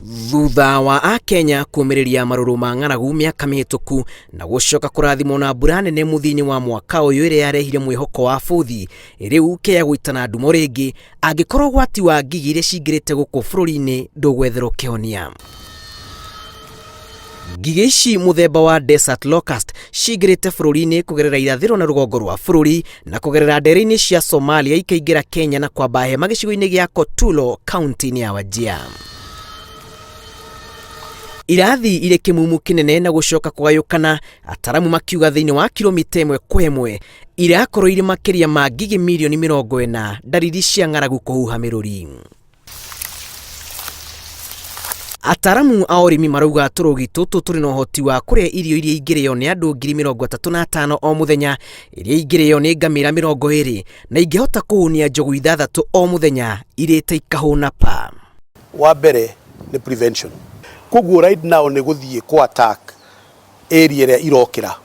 Thutha wa Akenya kuumiriria maruru ma ng'aragu miaka mihituku na gucoka kurathimwo na mbura nene muthini wa mwaka uyu iria yarehire mwihoko wa buthi, riu Kenya gwitana ndumo ringi angikorwo gwati wa ngigi iria cingirite guku bururi-ini ndugwetherwo kĩhonia. Ngigi ici muthemba wa desert locust cingirite bururi-ini kugerera irathiro na rugongo rwa bururi na kugerera ndere-ini cia Somalia ikaingira Kenya na kwamba hema gicigo-ini gia Kotulo kaunti-ini ya Wajir. Irathi ire kimumu kinene na gucoka kugayukana, ataramu makiuga thiini wa kilomita 1 kwa 1 irakorwo iri makiria ma ngigi milioni 40 dariri cia ng'aragu kuhuha miruri. Ataramu a urimi marauga turugi tutu turi na uhoti wa kuria irio iria ingirio ni andu 35,000 o muthenya, iria ingirio ni ngamira 20 na ingihota kuhunia njogu 6 o muthenya irite ikahuna pa. Wa mbere ni prevention. Koguo right now ni guthie ku attack area ria irokira.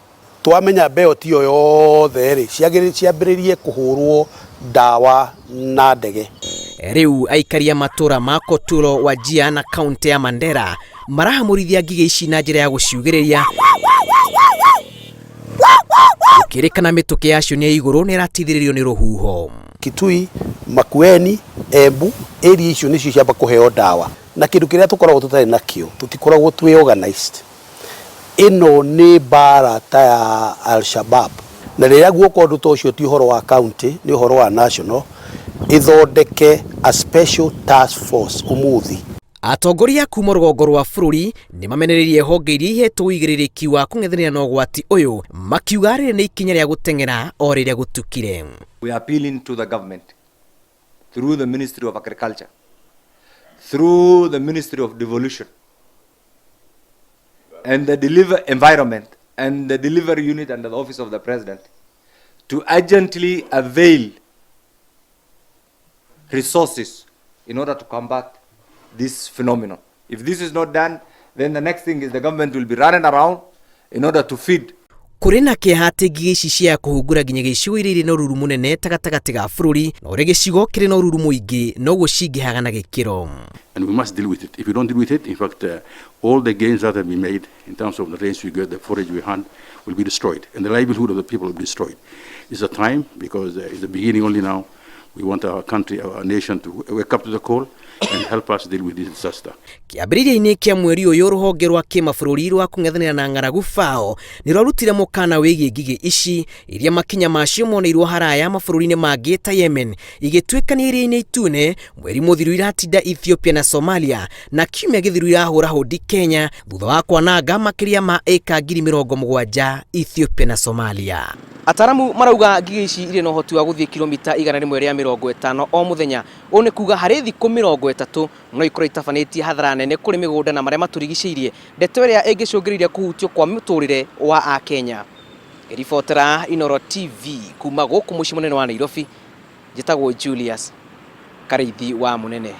Twamenya beo tiyo yothe ri ciambiririe kuhurwo dawa na ndege. Riu aikaria matura ma Kotulo, Wajir na kaunti ya Mandera marahamurithia ngigi ici na njira ya guciugiriria, ukirikana mituki yacio ni iguru ni ratithiririo ni ruhuho. Kitui, Makueni, Embu area icio nicio ciamba kuheo dawa na kindu kiria tukoragwo tutari nakio, tutikoragwo twi organized. Ino ni bara ta ya Al-Shabaab na riria guoko undu to cio ti uhoro wa county, ni uhoro wa national, ithondeke a special task force umuthi. Atongoria kuma rugongo rwa bururi ni mamenererie honge iria ihetwo uigĩrĩrĩki wa kung'ethanĩra na ũgwati uyu, makiuga rĩrĩ nĩ ikinya rĩa gũteng'era o rĩrĩa gũtukire. We are appealing to the government through the Ministry of Agriculture, through the Ministry of Devolution and the Environment and the Delivery Unit under the Office of the President to urgently avail resources in order to combat this phenomenon. If this is not done, then the next thing is the government will be running around in order to feed. Kuri na kihati ngigi ici cia kuhungura nginya gicigo iria na ururu munene tagatagati ga bururi na uri gicigo kiri na ururu muingi no gucingihaga na gikiro. And we must deal with it. If we don't deal with it, in fact, all the gains that have been made in terms of the rains we get, the forage we hunt, will be destroyed, and the livelihood of the people will be destroyed. It's a time, because it's the beginning only now. We want our country, our nation to wake up to the call and help us deal with this disaster. Kiambiriria-ini kia mweri uyu ruhonge rwa kimabũrũri rwa kung'ethanĩra na ng'aragu FAO ni rwarutire mukana wigie ngigi ici iria makinya macio moneirwo haraya mabũrũri-inĩ mangĩ ta Yemen, igĩtuĩkania iria-inĩ itune mweri muthiru iratinda Ethiopia na Somalia, na kiumia githiru irahũra hũndi Kenya thutha wa kwananga makiria ma eka 70,000 Ethiopia na Somalia. Ataramu marauga ngigi ici iri na uhoti wa guthie kilomita 150 o muthenya, one kuga hari thiku 30 no ikorwo itabanĩtie hathara nene kũrĩ mĩgũnda na marĩa maturigicĩirie, ndeto ĩrĩa ĩngĩcũngĩrĩria kũhutio kwa mũtũrĩre wa Akenya. Ribotera Inooro TV kuma gũkũ mũciĩ mũnene wa Nairobi, njĩtagwo Julius Kareithi wa Munene.